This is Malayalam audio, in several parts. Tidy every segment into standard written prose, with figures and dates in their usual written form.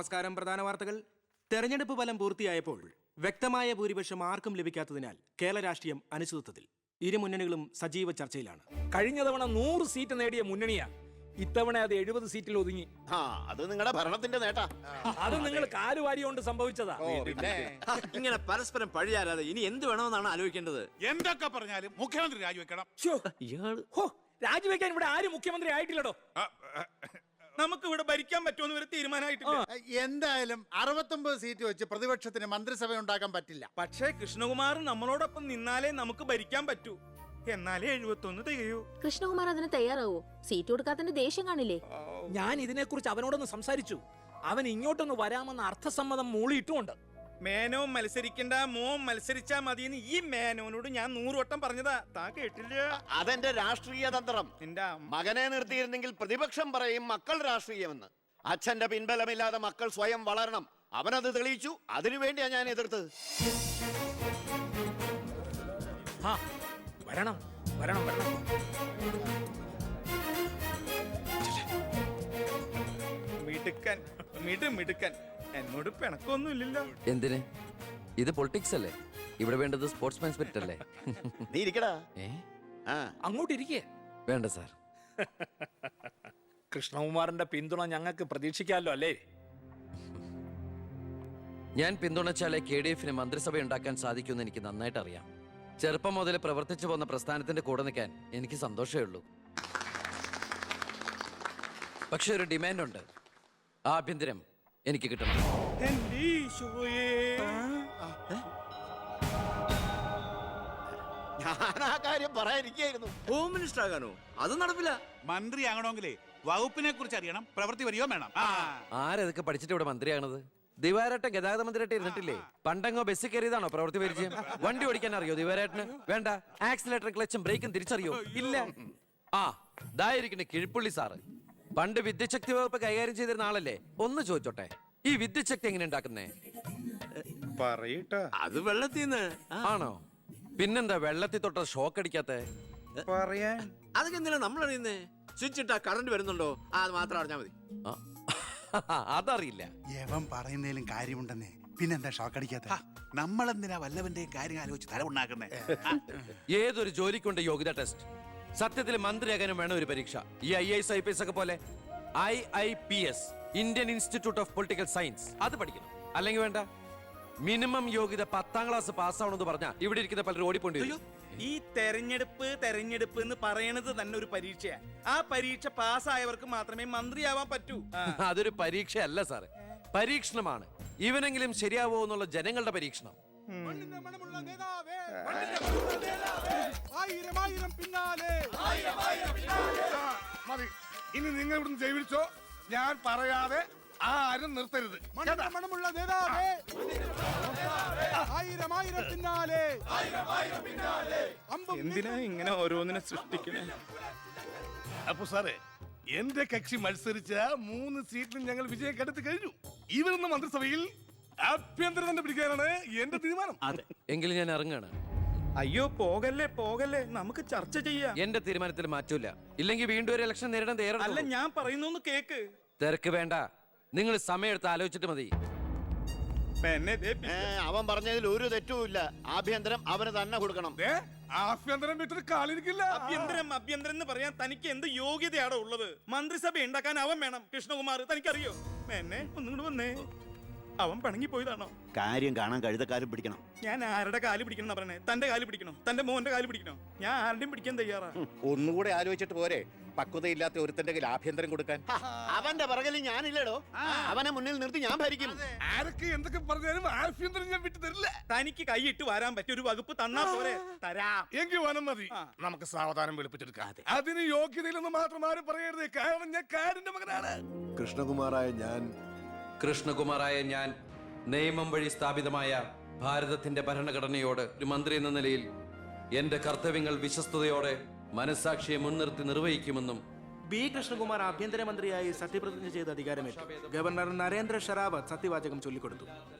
നമസ്കാരം. പ്രധാന വാർത്തകൾ. തെരഞ്ഞെടുപ്പ് ഫലം പൂർത്തിയായപ്പോൾ വ്യക്തമായ ഭൂരിപക്ഷം ആർക്കും ലഭിക്കാത്തതിനാൽ കേരള രാഷ്ട്രീയം അനിശ്ചിതത്വത്തിൽ. ഇരു മുന്നണികളും സജീവ ചർച്ചയിലാണ്. കഴിഞ്ഞ തവണ 100 സീറ്റ് നേടിയ മുന്നണിയാ, ഇത്തവണ അത് 70 സീറ്റിൽ ഒതുങ്ങി. അത് നിങ്ങളുടെ ഭരണത്തിന്റെ നേട്ടാ. അത് നിങ്ങൾ കാലുവാരി കൊണ്ട് സംഭവിച്ചതാ. ഇങ്ങനെ പരസ്പരം പഴിയാരാതെ ഇനി എന്ത് വേണമെന്നാണ് ആലോചിക്കേണ്ടത്. എന്തൊക്കെ പറഞ്ഞാലും മുഖ്യമന്ത്രി രാജിവെക്കണം. രാജിവെക്കാൻ ഇവിടെ ആരും മുഖ്യമന്ത്രി ആയിട്ടില്ലടോ. നമുക്ക് ഇവിടെ ഭരിക്കാൻ പറ്റുമെന്ന് ഒരു തീരുമാനമായിട്ടില്ല. എന്തായാലും 69 സീറ്റ് വെച്ച് പ്രതിപക്ഷത്തിന് മന്ത്രിസഭ ഉണ്ടാക്കാൻ പറ്റില്ല. പക്ഷേ കൃഷ്ണകുമാർ നമ്മളോടൊപ്പം നിന്നാലേ നമുക്ക് ഭരിക്കാൻ പറ്റൂ. എന്നാലേ 71 തികയൂ. കൃഷ്ണകുമാർ അതിന് തയ്യാറാവോ? സീറ്റ് കൊടുക്കാത്തതിന്റെ ദേഷ്യം കാണില്ലേ? ഞാൻ ഇതിനെക്കുറിച്ച് അവനോടൊന്ന് സംസാരിച്ചു. അവൻ ഇങ്ങോട്ടൊന്ന് വരാമെന്ന അർത്ഥസമ്മതം മൂളിയിട്ടുമുണ്ട്. മേനോൻ മത്സരിക്കണ്ട, മോൻ മത്സരിച്ചാ മതിയെന്ന് ഈ മേനോനോട് ഞാൻ 100 വട്ടം പറഞ്ഞതാ. താ കേട്ടില്ല? അതെന്റെ രാഷ്ട്രീയ തന്ത്രം. നിന്റെ മകനെ നിർത്തിയിരുന്നെങ്കിൽ പ്രതിപക്ഷം പറയും മക്കൾ രാഷ്ട്രീയമെന്ന്. അച്ഛന്റെ പിൻബലമില്ലാതെ മക്കൾ സ്വയം വളരണം. അവനത് തെളിയിച്ചു. അതിനുവേണ്ടിയാ ഞാൻ എതിർത്തത്. വരണം വരണം വരണം. മിടുക്കൻ മിടുക്കൻ. എന്നോട് പിണക്കൊന്നുമില്ലല്ലോ. എന്തിന്? ഇത് പൊളിറ്റിക്സ് അല്ലേ? ഇവിടെ വേണ്ടത് സ്പോർട്സ്മാൻ സ്പിരിറ്റ് അല്ലേ? നീ ഇരിക്കടാ. അങ്ങോട്ടിരിക്കേ. വേണ്ട സാർ. കൃഷ്ണകുമാറിന്റെ പിന്തുണ ഞങ്ങൾക്ക് പ്രതീക്ഷിക്കാമല്ലോ അല്ലേ? ഞാൻ പിന്തുണച്ചാലേ KDF-ന് മന്ത്രിസഭ ഉണ്ടാക്കാൻ സാധിക്കുമെന്ന് എനിക്ക് നന്നായിട്ട് അറിയാം. ചെറുപ്പം മുതൽ പ്രവർത്തിച്ചു പോന്ന പ്രസ്ഥാനത്തിന്റെ കൂടെ നിൽക്കാൻ എനിക്ക് സന്തോഷമേ ഉള്ളൂ. പക്ഷെ ഒരു ഡിമാൻഡ് ഉണ്ട്. ആഭ്യന്തരം എനിക്ക് കിട്ടണം. ഞാൻ ആ കാര്യം പറയാനിരിക്കായിരുന്നു. Home minister ആകാനോ? അത് നടപ്പില്ല. മന്ത്രി ആകണമെങ്കിലേ വകുപ്പിനെ കുറിച്ച് അറിയണം, പ്രവൃത്തി വരികയോ വേണം. ആരതൊക്കെ പഠിച്ചിട്ട് ഇവിടെ മന്ത്രിയാണത്? ദിവാരേട്ടൻ ഗതാഗത മന്ത്രിയായിട്ട് ഇരുന്നിട്ടില്ലേ? പണ്ടങ്ങോ ബസ്സിൽ കയറിയതാണോ പ്രവൃത്തി പരിചയം? വണ്ടി ഓടിക്കാൻ അറിയോ ദിവാരേട്ടന്? വേണ്ട. ആക്സിലേറ്റർ ക്ലച്ചും ബ്രേക്കും തിരിച്ചറിയോ? ഇല്ല. ഇതായിരിക്കണേ കിഴിപ്പുള്ളി സാറ്. പണ്ട് വിദ്യുച്ഛക്തി വകുപ്പ് കൈകാര്യം ചെയ്തിരുന്ന ആളല്ലേ? ഒന്ന് ചോദിച്ചോട്ടെ, ഈ വിദ്യുച്ഛക്തി എങ്ങനെ ഉണ്ടാക്കുന്നേ? അത് വെള്ളത്തിന്ന് ആണോ? പിന്നെന്താ വെള്ളത്തിൽ തൊട്ട ഷോക്ക് അടിക്കാത്ത? പറയാൻ അതൊക്കെ എന്തിനാ നമ്മൾ അറിയുന്നേ? സ്വിച്ച് ഇട്ടാ കറണ്ട് വരുന്നുണ്ടോ? അത് മാത്രം അറിഞ്ഞാ മതി. അതറിയില്ല. യവൻ പറയുന്നതിലും കാര്യമുണ്ടെന്നേ. പിന്നെന്താ ഷോക്ക് അടിക്കാത്ത? നമ്മളെന്തിനാ വല്ലവന്റെ കാര്യം ആലോചിച്ച് തല ഉണ്ടാക്കുന്നേ? ഏതൊരു ജോലിക്കുണ്ട് യോഗ്യത ടെസ്റ്റ്. സത്യത്തിൽ മന്ത്രിയാകാനും വേണം ഒരു പരീക്ഷ. ഈ IAS IPS ഒക്കെ പോലെ IIPS, Indian institute of political science, അത് പഠിക്കണം. അല്ലെങ്കിൽ വേണ്ട. മിനിമം യോഗ്യത 10ാം ക്ലാസ് പാസ്സാവണമെന്ന് പറഞ്ഞാ ഇവിടെ ഇരിക്കുന്ന പലരും ഓടിപ്പോണ്ടി വരും. ഈ തെരഞ്ഞെടുപ്പ് എന്ന് പറയണത് തന്നെ ഒരു പരീക്ഷയാ. ആ പരീക്ഷ പാസ്സായവർക്ക് മാത്രമേ മന്ത്രിയാവാൻ പറ്റൂ. അതൊരു പരീക്ഷയല്ല സാറേ, പരീക്ഷണമാണ്. ഇവനെങ്കിലും ശരിയാവോ എന്നുള്ള ജനങ്ങളുടെ പരീക്ഷണം. മതി, ഇനി നിങ്ങൾ ഇവിടുന്ന് ജൈവിച്ചോ. ഞാൻ പറയാതെ ആരും നിർത്തരുത്. മണമുള്ള നേതാവേ, ആയിരം ആയിരം പിന്നാലെ. എന്തിനാ ഇങ്ങനെ ഓരോന്നിനെ സൃഷ്ടിക്കണേ? അപ്പൊ സാറേ, എന്റെ കക്ഷി മത്സരിച്ച 3 സീറ്റിലും ഞങ്ങൾ വിജയം കണ്ടെത്തി കഴിഞ്ഞു. ഇവരുന്ന മന്ത്രിസഭയിൽ ആഭ്യന്തരം തന്നെ പിടിക്കാനാണ് എന്റെ തീരുമാനം. എങ്കിലും ഞാൻ ഇറങ്ങാണ്. അയ്യോ പോകല്ലേ, നമുക്ക് ചർച്ച ചെയ്യാം. എന്റെ തീരുമാനത്തിൽ മാറ്റൂല. ഇല്ലെങ്കിൽ വീണ്ടും ഒരു ഇലക്ഷൻ നേരിടാൻ അല്ല, തയ്യാറല്ല. ഞാൻ പറയുന്നു കേക്ക്. തിരക്ക് വേണ്ട, നിങ്ങൾ സമയമെടുത്ത് ആലോചിച്ചിട്ട് മതി. അവൻ പറഞ്ഞതിൽ ഒരു തെറ്റുമില്ല. ആഭ്യന്തരം അവന് തന്നെ കൊടുക്കണം. ആഭ്യന്തരം വിട്ടിട്ട് കാലിരിക്കില്ല. അഭ്യന്തരം എന്ന് പറയാൻ തനിക്ക് എന്ത് യോഗ്യതയാണോ ഉള്ളത്? മന്ത്രിസഭ ഉണ്ടാക്കാൻ അവൻ വേണം. കൃഷ്ണകുമാർ തനിക്കറിയോ? എന്നെ ഒന്നുകൂടെ വന്നേ. അവൻ പണങ്ങി പോയതാണോ? കാര്യം കാണാൻ കഴുതക്കാരും പിടിക്കണം. ഞാൻ ആരുടെ കാല് പിടിക്കണം പറഞ്ഞേ? തന്റെ കാല് പിടിക്കണോ? തന്റെ മോന്റെ കാല് പിടിക്കണോ? ഞാൻ ആരുടെയും പിടിക്കാൻ തയ്യാറാ. ഒന്നുകൂടെ ആലോചിച്ചിട്ട് പോരെ പക്വതയില്ലാത്ത ഒരുത്തന്റെ കയ്യിൽ ആഭ്യന്തരം കൊടുക്കാൻ? അവന്റെ പിറകിൽ ഞാനില്ലടോ. അവനെ മുന്നിൽ നിർത്തി ഞാൻ ഭരിക്കും. ആരൊക്കെ എന്തൊക്കെ പറഞ്ഞാലും ആഭ്യന്തരം ഞാൻ വിട്ടു തരില്ല. തനിക്ക് കൈയിട്ട് വരാൻ പറ്റിയ ഒരു വകുപ്പ് തന്നാ പോരെ? തരാം. എങ്കിൽ വനം മതി. നമുക്ക് സാവധാനം വെളുപ്പിച്ചെടുക്കാം. അതിന് യോഗ്യതയിലൊന്നും മാത്രം ആരും പറയരുത്. കാരണം ഞാൻ കാടിന്റെ മകനാണ്. കൃഷ്ണകുമാറായ ഞാൻ നിയമം വഴി സ്ഥാപിതമായ ഭാരതത്തിന്റെ ഭരണഘടനയോട് ഒരു മന്ത്രി എന്ന നിലയിൽ എന്റെ കർത്തവ്യങ്ങൾ വിശ്വസ്തയോടെ മനസാക്ഷിയെ മുൻനിർത്തി നിർവഹിക്കുമെന്നും ബി കൃഷ്ണകുമാർ ആഭ്യന്തരമന്ത്രിയായി സത്യപ്രതിജ്ഞ ചെയ്ത് അധികാരമേറ്റു. ഗവർണർ നരേന്ദ്ര ഷെറാവത്ത് സത്യവാചകം ചൊല്ലിക്കൊടുത്തു.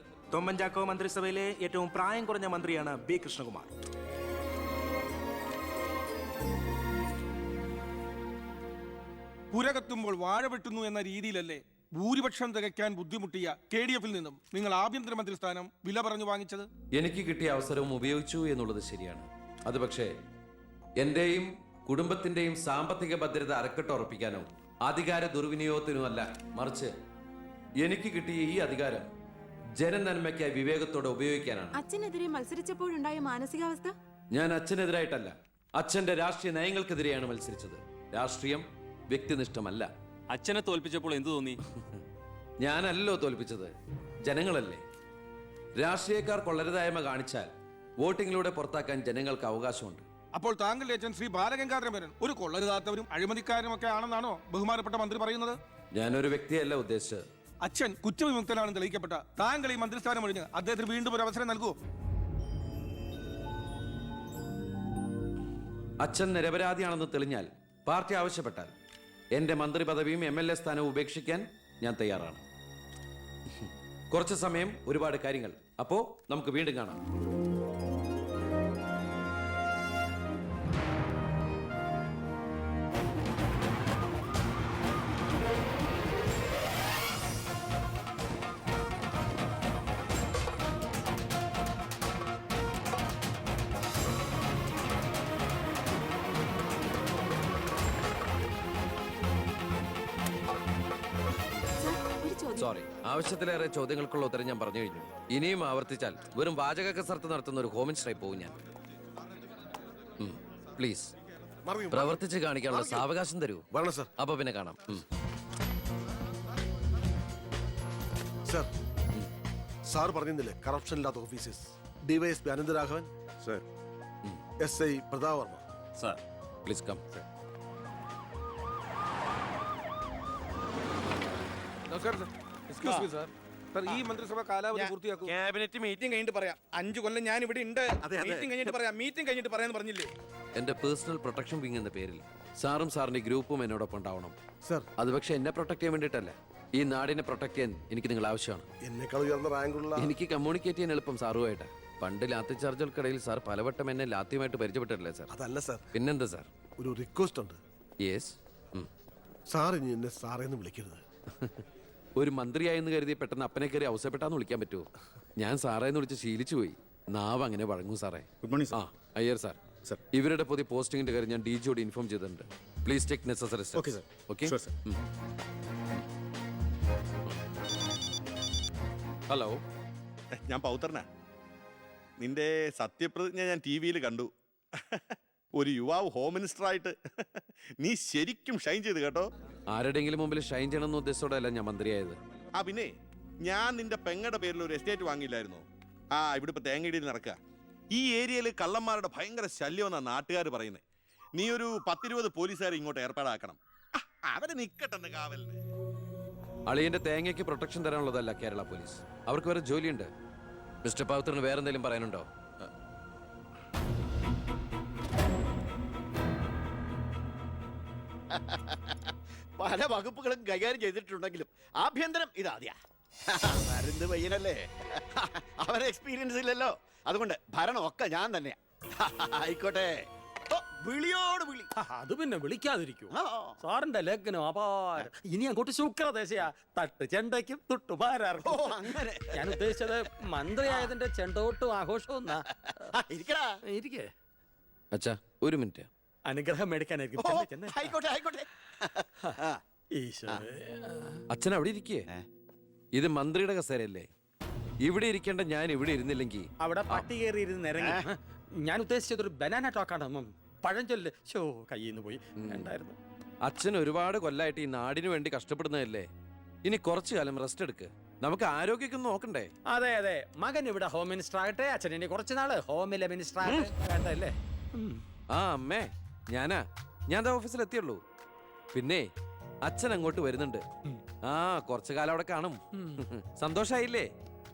തൊമ്മൻ ചാക്കോ മന്ത്രിസഭയിലെ ഏറ്റവും പ്രായം കുറഞ്ഞ മന്ത്രിയാണ് ബി കൃഷ്ണകുമാർ. പുര കത്തുമ്പോൾ വാഴ വെട്ടുന്നു എന്ന രീതിയിലല്ലേ ഭൂരിപക്ഷം തികയ്ക്കാൻ ബുദ്ധിമുട്ടിയ KDF-ൽ നിന്നും നിങ്ങൾ ആഭ്യന്തരമന്ത്രി സ്ഥാനം വില പറഞ്ഞു വാങ്ങിച്ചത്? എനിക്ക് കിട്ടിയ അവസരവും ഉപയോഗിച്ചു എന്നുള്ളത് ശരിയാണ്. അത് പക്ഷേ എന്റെയും കുടുംബത്തിന്റെയും സാമ്പത്തിക ഭദ്രത അരക്കെട്ട് ഉറപ്പിക്കാനോ അധികാര ദുർവിനിയോഗത്തിനോ അല്ല, മറിച്ച് എനിക്ക് കിട്ടിയ ഈ അധികാരം ജനനന്മയ്ക്കായി വിവേകത്തോടെ ഉപയോഗിക്കാനാണ്. അച്ഛനെതിരെ മത്സരിച്ചപ്പോഴുണ്ടായ മാനസികാവസ്ഥ? ഞാൻ അച്ഛനെതിരായിട്ടല്ല, അച്ഛന്റെ രാഷ്ട്രീയ നയങ്ങൾക്കെതിരെയാണ് മത്സരിച്ചത്. രാഷ്ട്രീയം വ്യക്തിനിഷ്ഠമല്ല. അച്ഛനെ തോൽപ്പിച്ചപ്പോൾ എന്തു തോന്നി? ഞാനല്ലോ തോൽപ്പിച്ചത്, ജനങ്ങളല്ലേ. രാഷ്ട്രീയക്കാർ കൊള്ളരുതായ്മ കാണിച്ചാൽ വോട്ടിങ്ങിലൂടെ പുറത്താക്കാൻ ജനങ്ങൾക്ക് അവകാശമുണ്ട്. അപ്പോൾ താങ്കളുടെ അച്ഛൻ ശ്രീ ബാലഗംഗാധരൻ ഒരു കൊള്ളരുതാത്തവരും അഴിമതിക്കാരും ഒക്കെ ആണെന്നാണോ ബഹുമാനപ്പെട്ട മന്ത്രി പറയുന്നത്? ഞാനൊരു വ്യക്തിയല്ല ഉദ്ദേശിച്ചത്. അച്ഛൻ കുറ്റവിമുക്തനാണെന്ന് തെളിയിക്കപ്പെട്ട താങ്കൾ ഈ മന്ത്രിസ്ഥാനം ഒഴിഞ്ഞ് അദ്ദേഹത്തിന് വീണ്ടും ഒരു അവസരം നൽകുമോ? അച്ഛൻ നിരപരാധിയാണെന്ന് തെളിഞ്ഞാൽ, പാർട്ടി ആവശ്യപ്പെട്ടാൽ എന്റെ മന്ത്രി പദവിയും MLA സ്ഥാനവും ഉപേക്ഷിക്കാൻ ഞാൻ തയ്യാറാണ്. കുറച്ച് സമയം, ഒരുപാട് കാര്യങ്ങൾ. അപ്പോ നമുക്ക് വീണ്ടും കാണാം. സർ, ഒരു ചോദ്യം. സോറി, ആവശ്യത്തിലേറെ ചോദ്യങ്ങൾക്കുള്ള ഉത്തരം ഞാൻ പറഞ്ഞു കഴിഞ്ഞു. ഇനിയും ആവർത്തിച്ചാൽ വെറും വാചക കസർത്ത് നടത്തുന്ന ഒരു ഹോം മിനിസ്റ്ററായി പോകും ഞാൻ. പ്ലീസ് പ്രവർത്തിച്ച് കാണിക്കാനുള്ള സാവകാശം തരൂ. അപ്പൊ പിന്നെ കാണാം. സർ, സാർ പറഞ്ഞില്ലേ കറപ്ഷൻ ഇല്ലാത്ത officers? DYSP Anantharaghavan, sir. SI Prathap Varma, sir. Please come. നമസ്കാരം sir. Excuse me sir. Sir, ഈ മന്ത്രിസഭ കാലാവധി പൂർത്തിയാക്കൂ. ക്യാബിനറ്റ് മീറ്റിംഗ് കഴിഞ്ഞിട്ട് പറയാം. 5 കൊല്ലം ഞാൻ ഇവിടെ ഉണ്ട്. മീറ്റിംഗ് കഴിഞ്ഞിട്ട് പറയാം. മീറ്റിംഗ് കഴിഞ്ഞിട്ട് പറയാന്ന് പറഞ്ഞില്ലേ? എന്റെ പേഴ്സണൽ പ്രൊട്ടക്ഷൻ വിങ് എന്ന പേരിൽ സാറും സാറിന്റെ ഗ്രൂപ്പും എന്നോടൊപ്പം ഉണ്ടാവണം. സർ. അത് പക്ഷെ എന്നെ പ്രൊട്ടക്ട് ചെയ്യാൻ വേണ്ടിയിട്ടല്ല, ഈ നാടിനെ പ്രൊട്ടക്ട് ചെയ്യാൻ എനിക്ക് നിങ്ങൾ ആവശ്യമാണ്. എന്നെക്കാൾ ഉയർന്ന റാങ്കുള്ള എനിക്ക് കമ്മ്യൂണിക്കേറ്റ് ചെയ്യാൻ എളുപ്പം സാറുമായിട്ട്. പണ്ട് ലാത്തി ചാർജുകൾക്കിടയിൽ സാർ പലവട്ടം എന്നെ ലാത്തിയുമായിട്ട് പരിചയപ്പെട്ടിട്ടില്ലേ സാർ? അതല്ല സർ, പിന്നെന്താ സാർ? ഒരു റിക്വസ്റ്റ് ഉണ്ട്. യെസ്. സാർ ഇനി എന്നെ സാറേന്ന് വിളിക്കരുത്. ഒരു മന്ത്രിയായെന്ന് കരുതി പെട്ടെന്ന് അപ്പനെ കയറി അവസരപ്പെട്ടാന്ന് വിളിക്കാൻ പറ്റുമോ? ഞാൻ സാറേന്ന് വിളിച്ച് ശീലിച്ചു പോയി. നാവ് അങ്ങനെ വഴങ്ങും സാറേ. ഗുഡ് മോർണിംഗ് ആ, അയ്യർ സാർ. ഇവരുടെ പുതിയ പോസ്റ്റിംഗിന്റെ കാര്യം ഞാൻ DGയോട് ഇൻഫോം ചെയ്തിട്ടുണ്ട്. Please take necessary steps. Okay, sir. Okay. Sure, sir. Hello, ഞാൻ പൗത്രനാ. നിന്റെ സത്യപ്രതിജ്ഞ ഞാൻ TV-യിൽ കണ്ടു. ഒരു യുവാവ് ഹോം മിനിസ്റ്ററായിട്ട് നീ ശരിക്കും ഷൈൻ ചെയ്ത് കേട്ടോ. ആരുടെയെങ്കിലും മുമ്പിൽ ഷൈൻ ചെയ്യണമെന്ന ഉദ്ദേശത്തോടെയല്ല ഞാൻ മന്ത്രിയായത്. പിന്നെ ഞാൻ നിന്റെ പെങ്ങടെ പേരിൽ ഒരു എസ്റ്റേറ്റ് വാങ്ങിയില്ലായിരുന്നോ? ഇവിടെ ഇപ്പൊ തേങ്ങയിടിയിൽ നടക്കുക. ഈ ഏരിയയിൽ കള്ളന്മാരുടെ ഭയങ്കര ശല്യമെന്നാണ് നാട്ടുകാർ പറയുന്നത്. നീ ഒരു 10-20 പോലീസുകാരെ ഇങ്ങോട്ട് ഏർപ്പാടാക്കണം. അവരെ നിക്കട്ടെന്ന് കാവലിന്. അളിയന്റെ തേങ്ങയ്ക്ക് പ്രൊട്ടക്ഷൻ തരാനുള്ളതല്ല കേരള പോലീസ്. അവർക്ക് വേറെ ജോലിയുണ്ട്. മിസ്റ്റർ പൗത്രന് വേറെ എന്തെങ്കിലും പറയാനുണ്ടോ? പല വകുപ്പുകളും കൈകാര്യം ചെയ്തിട്ടുണ്ടെങ്കിലും ആഭ്യന്തരം ഇതാദ്യാ. മരുന്ന് പയ്യനല്ലേ, അവന് എക്സ്പീരിയൻസ് ഇല്ലല്ലോ. അതുകൊണ്ട് ഭരണമൊക്കെ ഞാൻ തന്നെയാ. ആയിക്കോട്ടെ, വിളിയോട് വിളി. അത് പിന്നെ വിളിക്കാതിരിക്കൂ. സാറിന്റെ ലേഖനം അപാരം. ഇനി അങ്ങോട്ട് ശുക്രദേശയാ. തട്ട് ചെണ്ടയ്ക്കും തുട്ടുപാരാർക്കും. അങ്ങനെ ഞാൻ ഉദ്ദേശിച്ചത് മന്ത്രിയായതിന്റെ ചെണ്ടോട്ടും ആഘോഷവും. ഇരിക്കടാ. ഇരിക്കേ, അച്ഛാ ഒരു മിനിറ്റ്. അനുഗ്രഹം മേടിക്കാനായിരിക്കും. ആയിക്കോട്ടെ ആയിക്കോട്ടെ. ഈശോയെ. അച്ഛൻ അവിടെ ഇരിക്കേ. ഇത് മന്ത്രിയുടെ കസേരയല്ലേ? ഇവിടെ ഇരിക്കേണ്ട ഞാൻ ഇവിടെ ഇരുന്നില്ലെങ്കിൽ അവിടെ പട്ടി കയറി ഇരുന്ന് ഇറങ്ങി. ഞാൻ ഉദ്ദേശിച്ചത് ഒരു ബനാന ടോക്കാണ്. പഴഞ്ചൊല്ല് ഷോ കയ്യിൽ നിന്ന് പോയി ഉണ്ടായിരുന്നു. അച്ഛൻ ഒരുപാട് കൊല്ലായിട്ട് ഈ നാടിനു വേണ്ടി കഷ്ടപ്പെടുന്നതല്ലേ? ഇനി കുറച്ചു കാലം റെസ്റ്റ് എടുക്ക്. നമുക്ക് ആരോഗ്യമൊക്കെ നോക്കണ്ടേ? അതെ അതെ, മകൻ ഇവിടെ ഹോം മിനിസ്റ്റർ ആകട്ടെ, അച്ഛൻ ഇനി കുറച്ച് നാള് ഹോമിലെ മിനിസ്റ്റർ ആകട്ടെ. വേണ്ടല്ലേ? അമ്മേ, ഞാൻ ഓഫീസിൽ എത്തിയുള്ളൂ. പിന്നെ അച്ഛൻ അങ്ങോട്ട് വരുന്നുണ്ട്. കുറച്ചു കാലം അവിടെ കാണും. സന്തോഷായില്ലേ?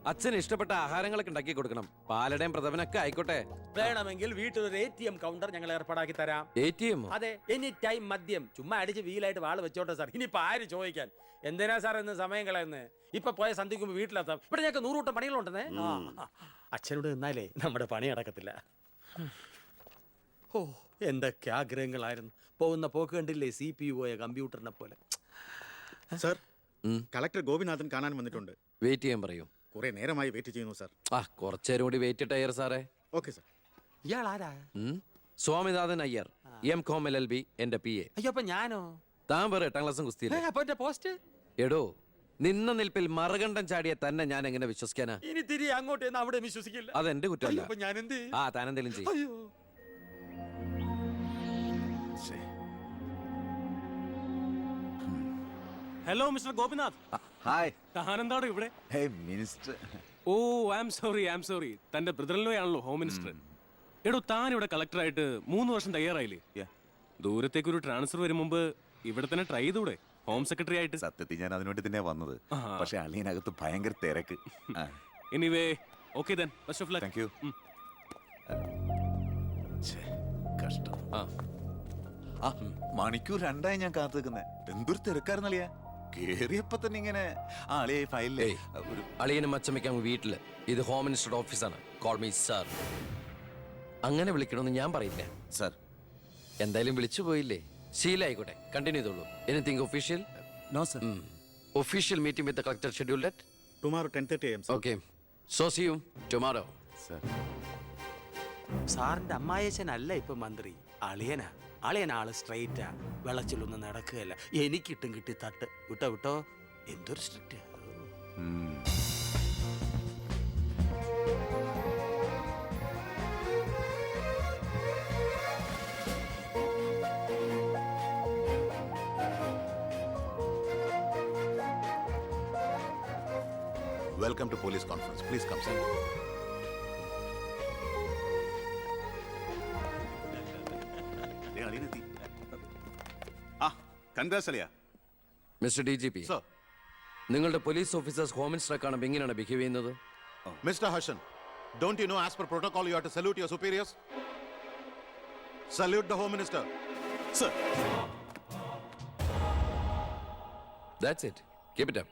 അച്ഛന് ഇഷ്ടപ്പെട്ട ആഹാരങ്ങളൊക്കെ ഉണ്ടാക്കി കൊടുക്കണം. പാലടയും പ്രഥമനൊക്കെ ആയിക്കോട്ടെ. വേണമെങ്കിൽ വീട്ടിലൊരു ATM കൗണ്ടർ ഞങ്ങൾ ഏർപ്പാടാക്കി തരാം. ATM? അതെ, എനി ടൈം മദ്യം ചുമ്മാ അടിച്ച് വീലായിട്ട് വാള് വെച്ചോട്ടെ സാർ. ഇനിയിപ്പോ ആര് ചോദിക്കാൻ? എന്തിനാ സാർ എന്ന് സമയം കളയുന്നത്? ഇപ്പൊ പോയ സന്ധിക്കുമ്പോ വീട്ടിലെത്താം. ഇവിടെ ഞങ്ങൾക്ക് 100 കൂട്ടം പണികളുണ്ടെന്നേ. അച്ഛനോട് നിന്നാലേ നമ്മുടെ പണി നടക്കത്തില്ല. ഓ, എന്തൊക്കെ ആഗ്രഹങ്ങളായിരുന്നു. പോകുന്ന പോക്ക് കണ്ടില്ലേ? CPU പോയ കമ്പ്യൂട്ടറിനെ പോലെ. സർ, കളക്ടർ ഗോപിനാഥൻ കാണാൻ വന്നിട്ടുണ്ട്. വെയിറ്റ് ചെയ്യാൻ പറയൂ. കുറെ നേരമായി വെയിറ്റ് ചെയ്യുന്നു സാർ. ആ കുറച്ചേരം കൂടി വെയിറ്റ് ഇട്ടയ്യർ സാറേ. Okay sir. ഇയാൾ ആരാ? സ്വാമിനാഥൻ അയ്യർ, M.Com LLB, എന്റെ PA. അയ്യോ അപ്പൊ ഞാനോ? താൻ വേറെ 8ാം ക്ലാസ്സും കുസ്തിയില്ല. അപ്പൊ എന്റെ പോസ്റ്റ് എടോ, നിന്ന നിൽപ്പിൽ മറുകണ്ഠം ചാടിയ തന്നെ ഞാൻ എങ്ങനെ വിശ്വസിക്കാനാ? ഇനി തിരികെ അങ്ങോട്ട് ചെന്ന് അവിടെ വിശ്വസിക്കില്ല. അതെന്റെ കുറ്റമല്ല. അപ്പൊ ഞാൻ എന്ത് ചെയ്യും? ആ താനെന്തേലും ചെയ്യും. അയ്യോ ഹലോ മിസ്റ്റർ ഗോപിനാഥ്. ഹായ്. താനെന്താണ് ഇവിടെ? Hey minister. Oh I am sorry. തന്റെ ബ്രദറിലോ ആണല്ലോ ഹോം മിനിസ്റ്റർ. എടോ, താൻ ഇവിടെ കളക്ടറായിട്ട് 3 വർഷം തയ്യാറായില്ലേ? ദൂരത്തേക്ക് ഒരു ട്രാൻസ്ഫർ വരും മുമ്പ് ഇവിടെ തന്നെ ട്രൈ ചെയ്തൂടെ ഹോം സെക്രട്ടറി ആയിട്ട്? സത്യത്തിൽ ഞാൻ അതിനുവേണ്ടി തന്നെ വന്നത്. പക്ഷെ അളിയനകത്ത് ഭയങ്കര തിരക്ക്. Anyway okay then best of luck. Thank you. കഷ്ടം. ആ മണിക്കൂർ 2 ഞാൻ കാത്തു നിൽക്കുന്നേ. എന്തൊരു തിരക്കായിരുന്നളിയാ. കേറിയപ്പോ തന്നെ ഇങ്ങനെ അളിയെ ഫയലിലേ ഒരു അളിയനും അച്ചമ്മയ്ക്കും വീട്ടില്. ഇത് ഹോം മിനിസ്റ്ററുടെ ഓഫീസാണ്. Call me sir. അങ്ങനെ വിളിക്കണമെന്ന് ഞാൻ പറയില്ല. സർ. എന്തായാലും വിളിച്ചു പോയില്ലേ, ശീലായിക്കോട്ടെ. കണ്ടിന്യൂ ചെയ്തോളൂ. Anything official? No sir. Official meeting with collector scheduled at tomorrow 10:30 AM. Okay. So see you tomorrow. Sir. സാറിന്റെ അമ്മായച്ചനല്ല ഇപ്പൊ മന്ത്രി, അളിയനാ. അളിയനാള് സ്ട്രൈറ്റാ, വെള്ളച്ചിലൊന്നും നടക്കുകയല്ല. എനിക്കിട്ടും കിട്ടി തട്ട്. വിട്ടോ എന്തൊരു strict. Welcome to police conference. Please come sir. Mister DGP, നിങ്ങളുടെ പോലീസ് ഓഫീസേഴ്സ് ഹോം മിനിസ്റ്ററെ കാണുമ്പോൾ എങ്ങനെയാണ് ബിഹേവ് ചെയ്യുന്നത്? Mister Harshan, don't you know as per protocol you have to salute your superiors? Salute the Home Minister. Sir. That's it. Keep it up.